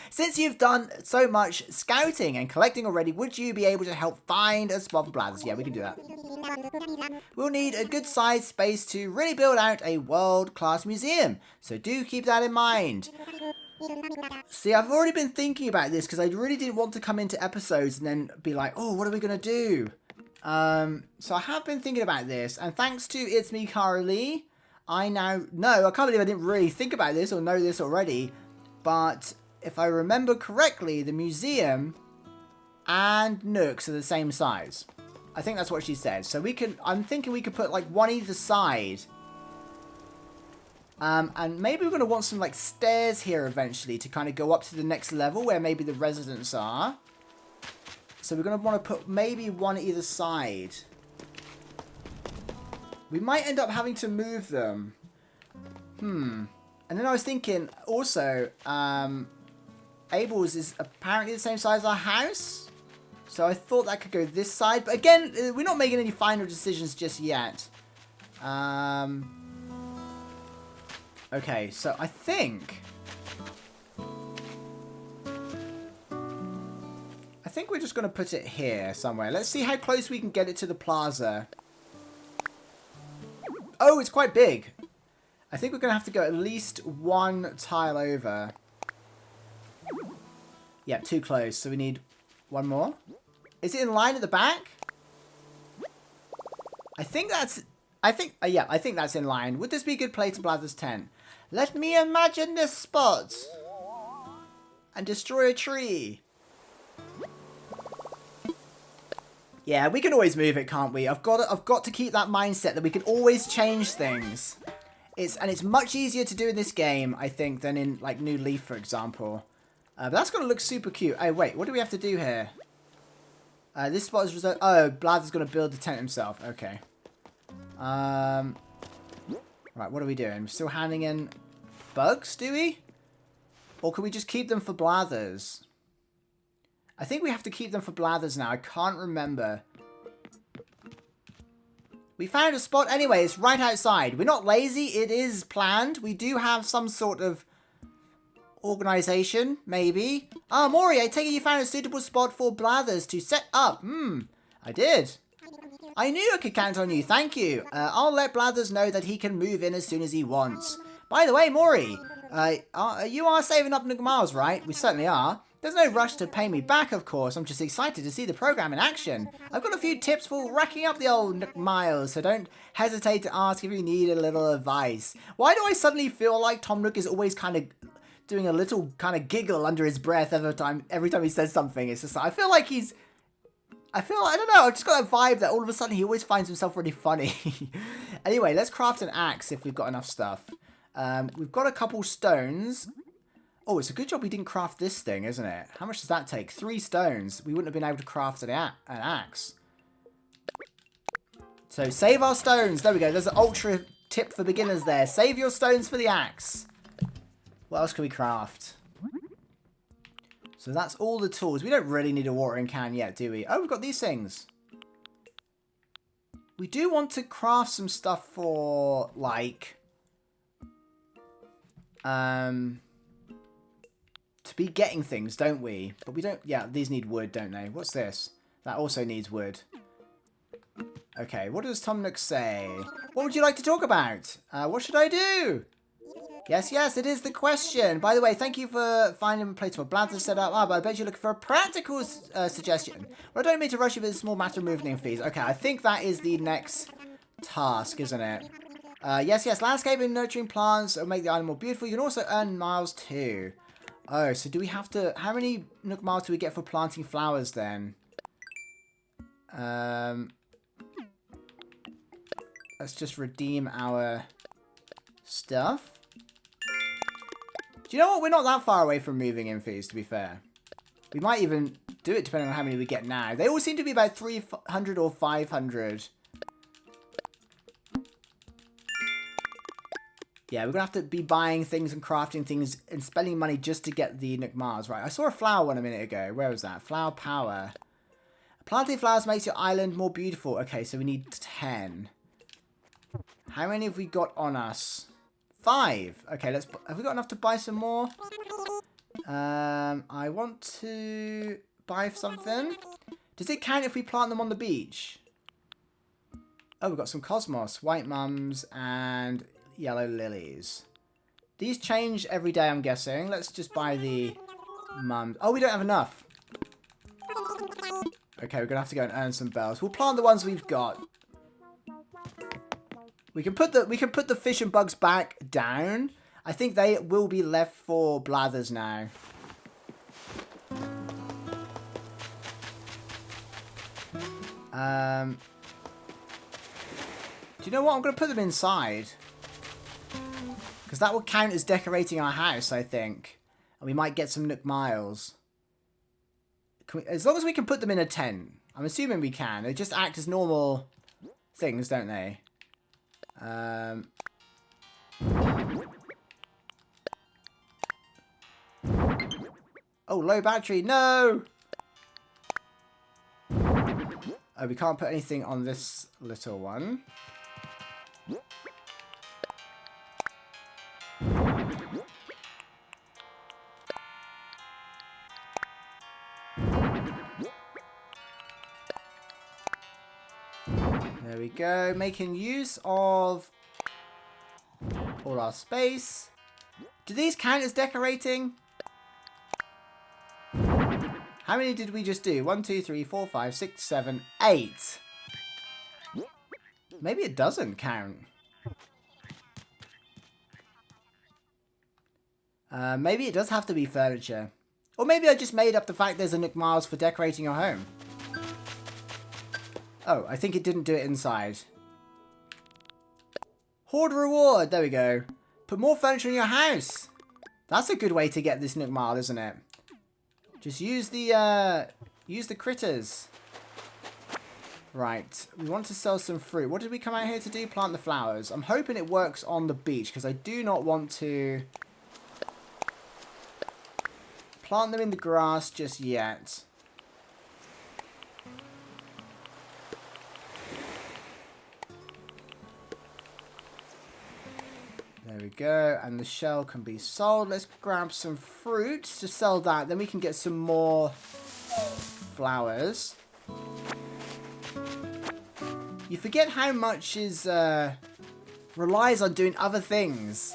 Since you've done so much scouting and collecting already, would you be able to help find a spot for Blathers? Yeah, we can do that. We'll need a good sized space to really build out a world-class museum. So do keep that in mind. See, I've already been thinking about this because I really didn't want to come into episodes and then be like, oh, what are we going to do? So I have been thinking about this, and thanks to It's Me, Cara Lee, I now know, I can't believe I didn't really think about this or know this already, but if I remember correctly, the museum and Nooks are the same size. I think that's what she said. So we can, I'm thinking we could put like one either side. And maybe we're going to want some like stairs here eventually to kind of go up to the next level where maybe the residents are. So we're going to want to put maybe one either side. We might end up having to move them. And then I was thinking also, Abel's is apparently the same size as our house. So I thought that could go this side. But again, we're not making any final decisions just yet. Okay, so I think we're just going to put it here somewhere. Let's see how close we can get it to the plaza. Oh, it's quite big. I think we're going to have to go at least one tile over. Yeah, too close. So we need one more. Is it in line at the back? I think that's in line. Would this be a good place to Blathers' tent? Let me imagine this spot. And destroy a tree. Yeah, we can always move it, can't we? I've got to keep that mindset that we can always change things. It's much easier to do in this game, I think, than in like New Leaf, for example. But that's gonna look super cute. Oh wait, what do we have to do here? This spot is reserved. Oh, Blathers gonna build the tent himself. Okay. Right, what are we doing? We're still handing in bugs, do we? Or can we just keep them for Blathers? I think we have to keep them for Blathers now. I can't remember. We found a spot anyway. It's right outside. We're not lazy. It is planned. We do have some sort of organization, maybe. Ah, Mori, I take it you found a suitable spot for Blathers to set up. I did. I knew I could count on you. Thank you. I'll let Blathers know that he can move in as soon as he wants. By the way, Mori, you are saving up Nook Miles, right? We certainly are. There's no rush to pay me back, of course. I'm just excited to see the program in action. I've got a few tips for racking up the old Nook Miles, so don't hesitate to ask if you need a little advice. Why do I suddenly feel like Tom Nook is always kind of doing a little kind of giggle under his breath every time he says something? It's just, I feel like I don't know, I've just got that vibe that all of a sudden he always finds himself really funny. Anyway, let's craft an axe if we've got enough stuff. We've got a couple stones. Oh, it's a good job we didn't craft this thing, isn't it? How much does that take? 3 stones. We wouldn't have been able to craft an axe. So save our stones. There we go. There's an ultra tip for beginners there. Save your stones for the axe. What else can we craft? So that's all the tools. We don't really need a watering can yet, do we? Oh, we've got these things. We do want to craft some stuff for, like, to be getting things, don't we? But we don't, yeah, these need wood, don't they? What's this? That also needs wood. Okay, what does Tom Nook say? What would you like to talk about? What should I do? Yes, it is the question. By the way, thank you for finding a place for Blathers set up. But I bet you're looking for a practical suggestion. Well, I don't mean to rush you with a small matter of moving fees. Okay, I think that is the next task, isn't it? Yes, landscaping and nurturing plants will make the island more beautiful. You can also earn miles too. Oh, so do we have to... How many Nook Miles do we get for planting flowers then? Let's just redeem our stuff. Do you know what? We're not that far away from moving in fees, to be fair. We might even do it depending on how many we get now. They all seem to be about 300 or 500. Yeah, we're going to have to be buying things and crafting things and spending money just to get the Nook Mars. Right, I saw a flower one a minute ago. Where was that? Flower power. Planting flowers makes your island more beautiful. Okay, so we need 10. How many have we got on us? 5. Okay, have we got enough to buy some more? I want to buy something. Does it count if we plant them on the beach? Oh, we've got some cosmos, white mums, and yellow lilies. These change every day, I'm guessing. Let's just buy the mums. Oh, we don't have enough. Okay, we're gonna have to go and earn some bells. We'll plant the ones we've got. We can put the fish and bugs back down. I think they will be left for Blathers now. Do you know what? I'm going to put them inside. Because that will count as decorating our house, I think. And we might get some Nook Miles. As long as we can put them in a tent. I'm assuming we can. They just act as normal things, don't they? Oh, low battery. No! Oh, we can't put anything on this little one. There we go. Making use of all our space. Do these count as decorating? How many did we just do? 1, 2, 3, 4, 5, 6, 7, 8. Maybe it doesn't count. Maybe it does have to be furniture. Or maybe I just made up the fact there's a Nook Miles for decorating your home. Oh, I think it didn't do it inside. Hoard reward. There we go. Put more furniture in your house. That's a good way to get this Nook Mile, isn't it? Just use the critters. Right. We want to sell some fruit. What did we come out here to do? Plant the flowers. I'm hoping it works on the beach because I do not want to plant them in the grass just yet. There we go, and the shell can be sold. Let's grab some fruit to sell that. Then we can get some more flowers. You forget how much is relies on doing other things.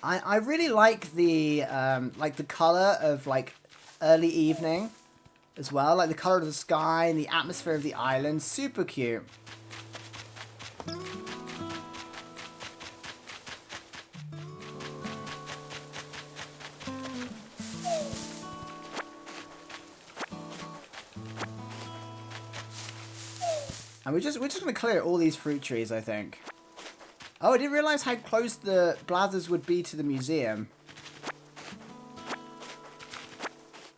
I really like the color of like early evening as well, like the color of the sky and the atmosphere of the island. Super cute. And we're just gonna clear all these fruit trees, I think. Oh, I didn't realise how close the Blathers would be to the museum.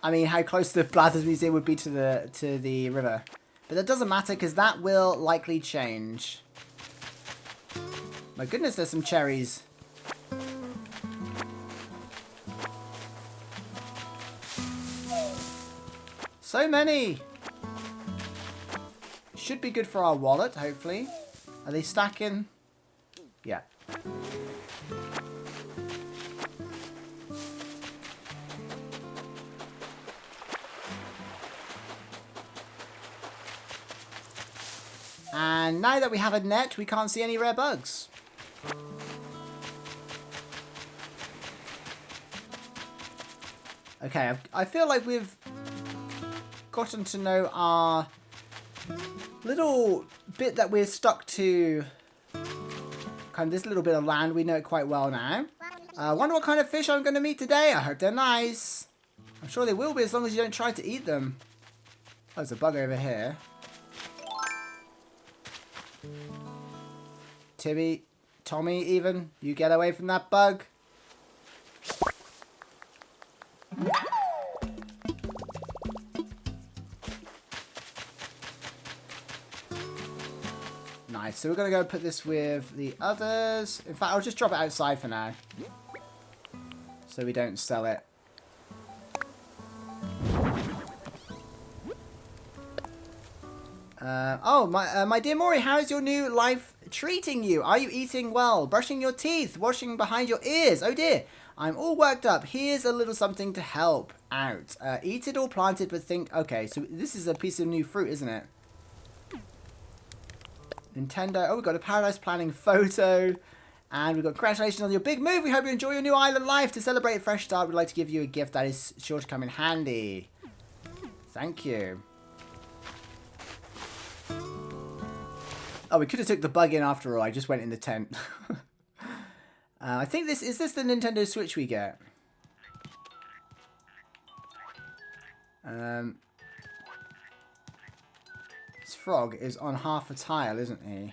I mean, how close the Blathers Museum would be to the river. But that doesn't matter, because that will likely change. My goodness, there's some cherries. So many! Should be good for our wallet, hopefully. Are they stacking? Yeah. And now that we have a net, we can't see any rare bugs. Okay, I feel like we've gotten to know our little bit that we're stuck to. Kind of this little bit of land, we know it quite well now. I wonder what kind of fish I'm going to meet today. I hope they're nice. I'm sure they will be as long as you don't try to eat them. Oh, there's a bug over here. Tommy even, you get away from that bug. Nice. So we're going to go put this with the others. In fact, I'll just drop it outside for now. So we don't sell it. My dear Mori, how is your new life treating you? Are you eating well? Brushing your teeth? Washing behind your ears? Oh dear. I'm all worked up. Here's a little something to help out. Eat it or plant it, but think... Okay, so this is a piece of new fruit, isn't it? Nintendo. Oh, we've got a paradise planning photo. And we've got congratulations on your big move. We hope you enjoy your new island life. To celebrate a fresh start, we'd like to give you a gift that is sure to come in handy. Thank you. Oh, we could have took the bug in after all. I just went in the tent. I think this... Is this the Nintendo Switch we get? This frog is on half a tile, isn't he?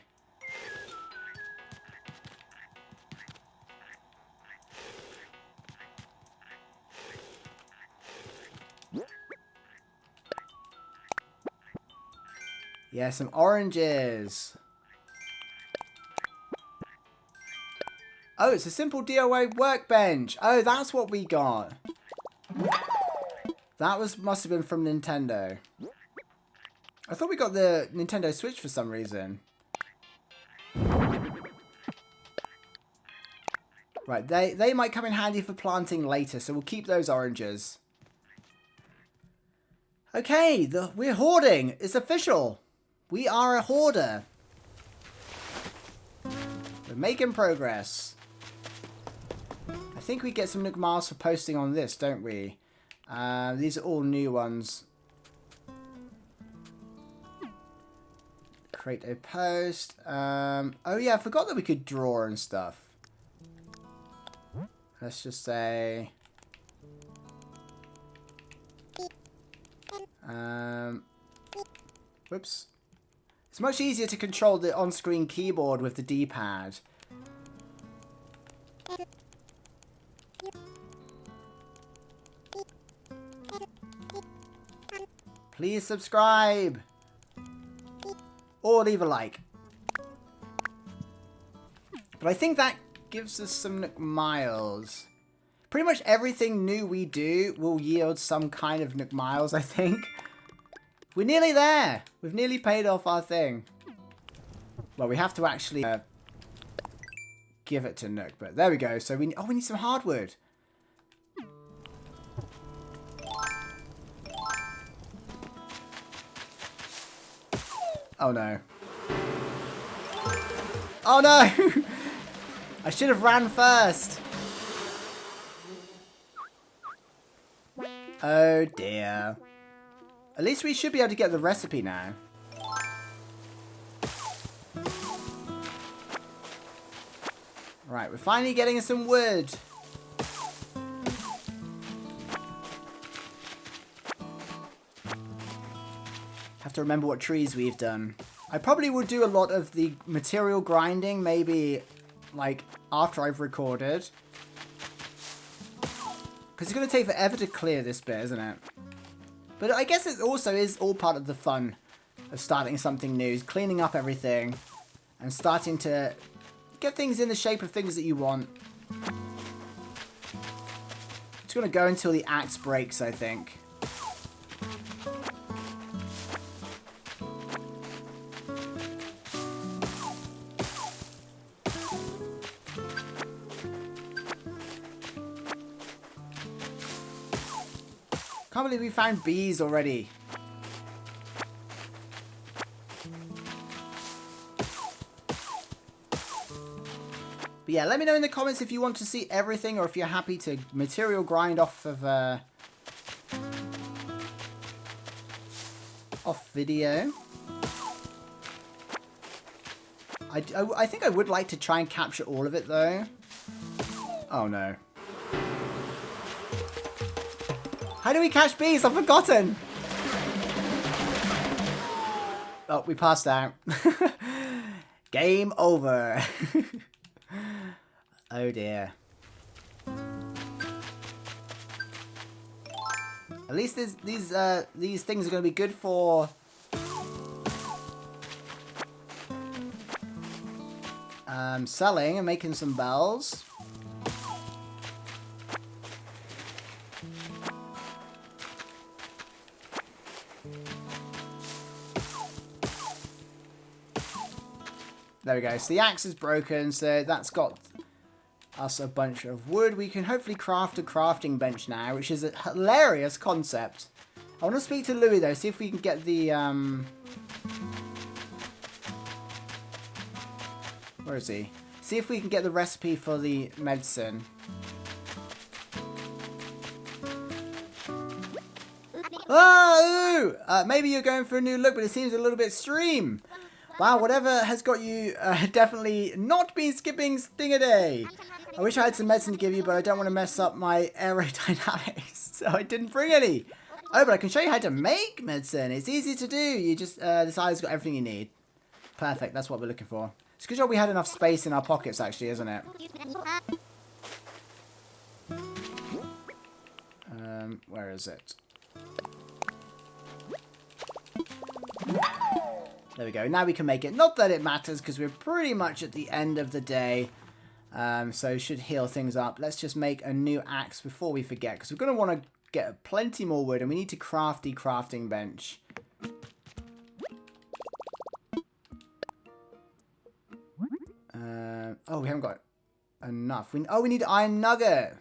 Yeah, some oranges. Oh, it's a simple DIY workbench. Oh, that's what we got. That must have been from Nintendo. I thought we got the Nintendo Switch for some reason. Right, they might come in handy for planting later, so we'll keep those oranges. Okay, we're hoarding. It's official. We are a hoarder. We're making progress. I think we get some Nook Miles for posting on this, don't we? These are all new ones. Create a post. Oh yeah, I forgot that we could draw and stuff. Let's just say... whoops. It's much easier to control the on-screen keyboard with the D-pad. Please subscribe. Or leave a like. But I think that gives us some Nook Miles. Pretty much everything new we do will yield some kind of Nook Miles, I think. We're nearly there. We've nearly paid off our thing. Well, we have to actually give it to Nook, but there we go. So we need some hardwood. Oh no. Oh no! I should have ran first. Oh dear. At least we should be able to get the recipe now. Right, we're finally getting some wood. Have to remember what trees we've done. I probably would do a lot of the material grinding, maybe like after I've recorded. Because it's going to take forever to clear this bit, isn't it? But I guess it also is all part of the fun of starting something new, is cleaning up everything and starting to get things in the shape of things that you want. It's going to go until the axe breaks, I think. Can't believe we found bees already. But yeah, let me know in the comments if you want to see everything or if you're happy to material grind off of off video. I think I would like to try and capture all of it though. Oh no. How do we catch bees? I've forgotten. Oh, we passed out. Game over. Oh dear. At least these things are going to be good for selling and making some bells. There we go. So the axe is broken, so that's got us a bunch of wood. We can hopefully craft a crafting bench now, which is a hilarious concept. I want to speak to Louis though, see if we can get the where is he? See if we can get the recipe for the medicine. Oh! Maybe you're going for a new look, but it seems a little bit extreme. Wow, whatever has got you definitely not been skipping Sting-a-day. I wish I had some medicine to give you, but I don't want to mess up my aerodynamics, so I didn't bring any. Oh, but I can show you how to make medicine. It's easy to do. You just, this eye's got everything you need. Perfect, that's what we're looking for. It's a good job we had enough space in our pockets, actually, isn't it? Where is it? There we go. Now we can make it. Not that it matters, because we're pretty much at the end of the day. So should heal things up. Let's just make a new axe before we forget, because we're going to want to get plenty more wood, and we need to craft the crafting bench. Oh, we haven't got enough. We need iron nugget.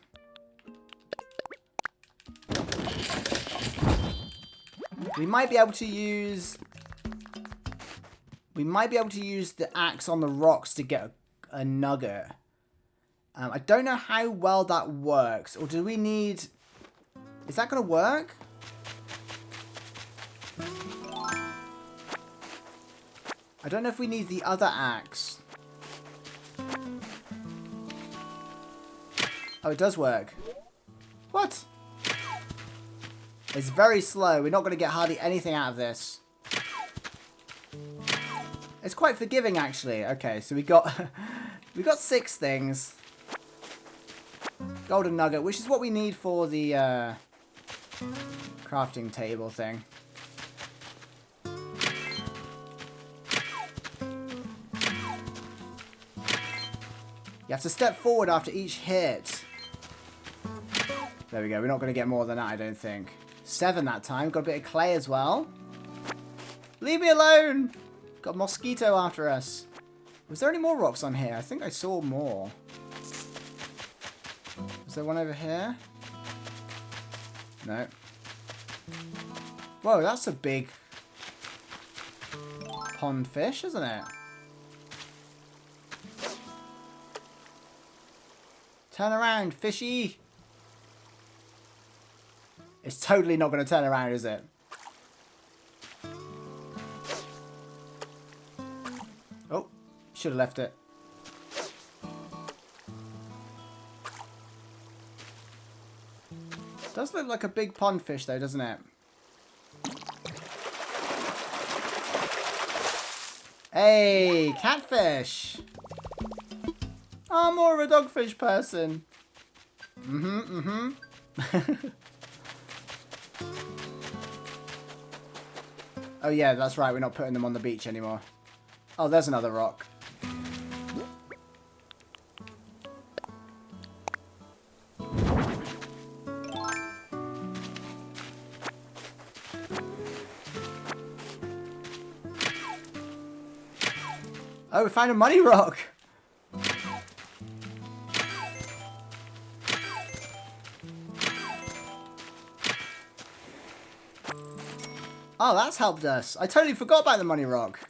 We might be able to use the axe on the rocks to get a nugget. I don't know how well that works. Or do we need... Is that going to work? I don't know if we need the other axe. Oh, it does work. What? It's very slow. We're not going to get hardly anything out of this. It's quite forgiving, actually. Okay, so we got 6 things. Golden nugget, which is what we need for the crafting table thing. You have to step forward after each hit. There we go. We're not going to get more than that, I don't think. 7 that time. Got a bit of clay as well. Leave me alone! Got a mosquito after us. Was there any more rocks on here? I think I saw more. Is there one over here? No. Whoa, that's a big pond fish, isn't it? Turn around, fishy! It's totally not going to turn around, is it? Oh, should have left it. Does look like a big pond fish though, doesn't it? Hey, catfish! Oh, I'm more of a dogfish person. Oh yeah, that's right, we're not putting them on the beach anymore. Oh, there's another rock. Oh, we found a money rock! Oh, that's helped us. I totally forgot about the money rock.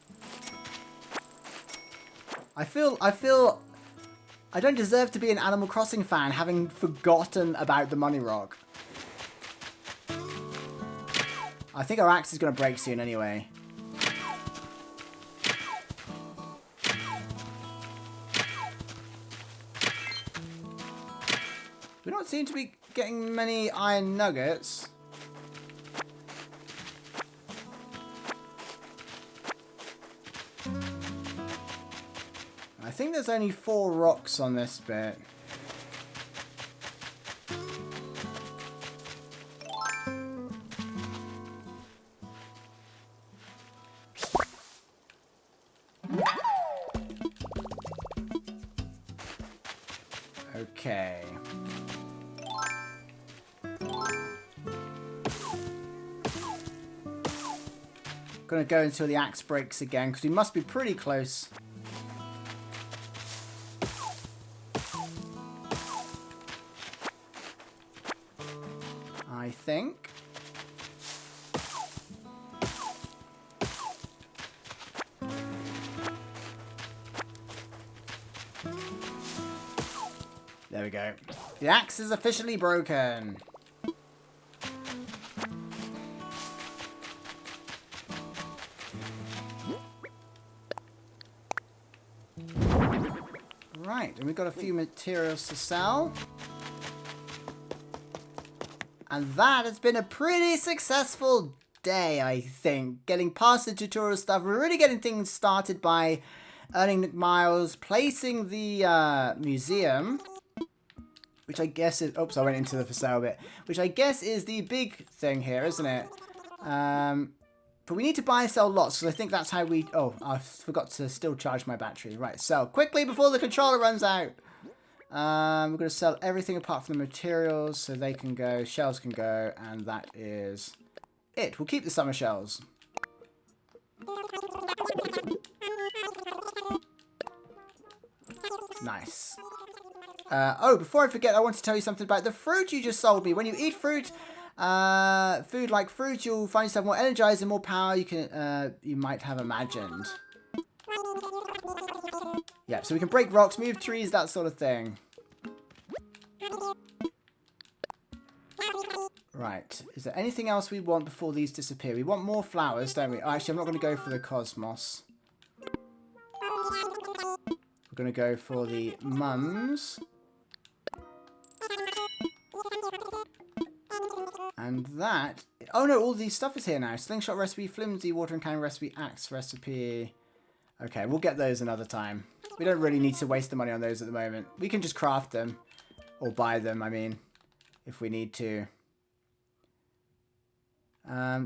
I feel I don't deserve to be an Animal Crossing fan having forgotten about the money rock. I think our axe is going to break soon anyway. We don't seem to be getting many iron nuggets. I think there's only 4 rocks on this bit. Okay. Gonna go until the axe breaks again, because we must be pretty close. I think. There we go. The axe is officially broken. Right, and we've got a few materials to sell. And that has been a pretty successful day, I think. Getting past the tutorial stuff, we're really getting things started by earning miles, placing the museum, which I guess is... Oops, I went into the for sale bit. Which I guess is the big thing here, isn't it? But we need to buy and sell lots, because I think that's how we... Oh, I forgot to still charge my battery. Right, sell quickly before the controller runs out. We're going to sell everything apart from the materials, so they can go, shells can go, and that is it. We'll keep the summer shells. Nice. Oh, before I forget, I want to tell you something about the fruit you just sold me. When you eat fruit, food like fruit, you'll find yourself more energized and more power you might have imagined. Yeah, so we can break rocks, move trees, that sort of thing. Right, is there anything else we want before these disappear? We want more flowers, don't we? Oh, actually, I'm not going to go for the cosmos. We're going to go for the mums. And that... Oh no, all these stuff is here now. Slingshot recipe, flimsy watering can recipe, axe recipe... Okay, we'll get those another time. We don't really need to waste the money on those at the moment. We can just craft them. Or buy them, I mean. If we need to.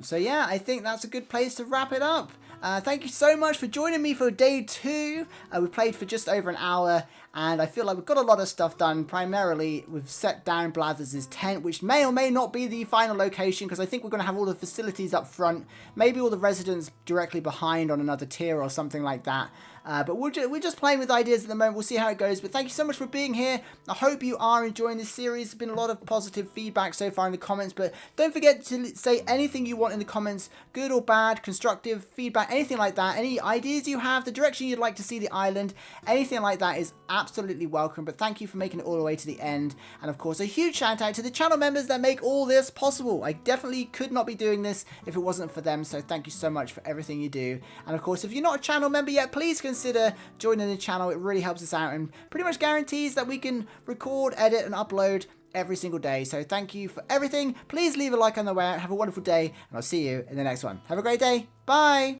So yeah, I think that's a good place to wrap it up. Thank you so much for joining me for day 2. We played for just over an hour. And I feel like we've got a lot of stuff done. Primarily, we've set down Blathers' tent, which may or may not be the final location, because I think we're going to have all the facilities up front. Maybe all the residents directly behind on another tier or something like that. But we're just playing with ideas at the moment. We'll see how it goes. But thank you so much for being here. I hope you are enjoying this series. There's been a lot of positive feedback so far in the comments. But don't forget to say anything you want in the comments. Good or bad, constructive feedback, anything like that. Any ideas you have, the direction you'd like to see the island, anything like that is absolutely welcome. But thank you for making it all the way to the end. And of course, a huge shout out to the channel members that make all this possible. I definitely could not be doing this if it wasn't for them. So thank you so much for everything you do. And of course, if you're not a channel member yet, please consider joining the channel. It really helps us out and pretty much guarantees that we can record, edit and upload every single day. So thank you for everything. Please leave a like on the way out. Have a wonderful day and I'll see you in the next one. Have a great day. Bye.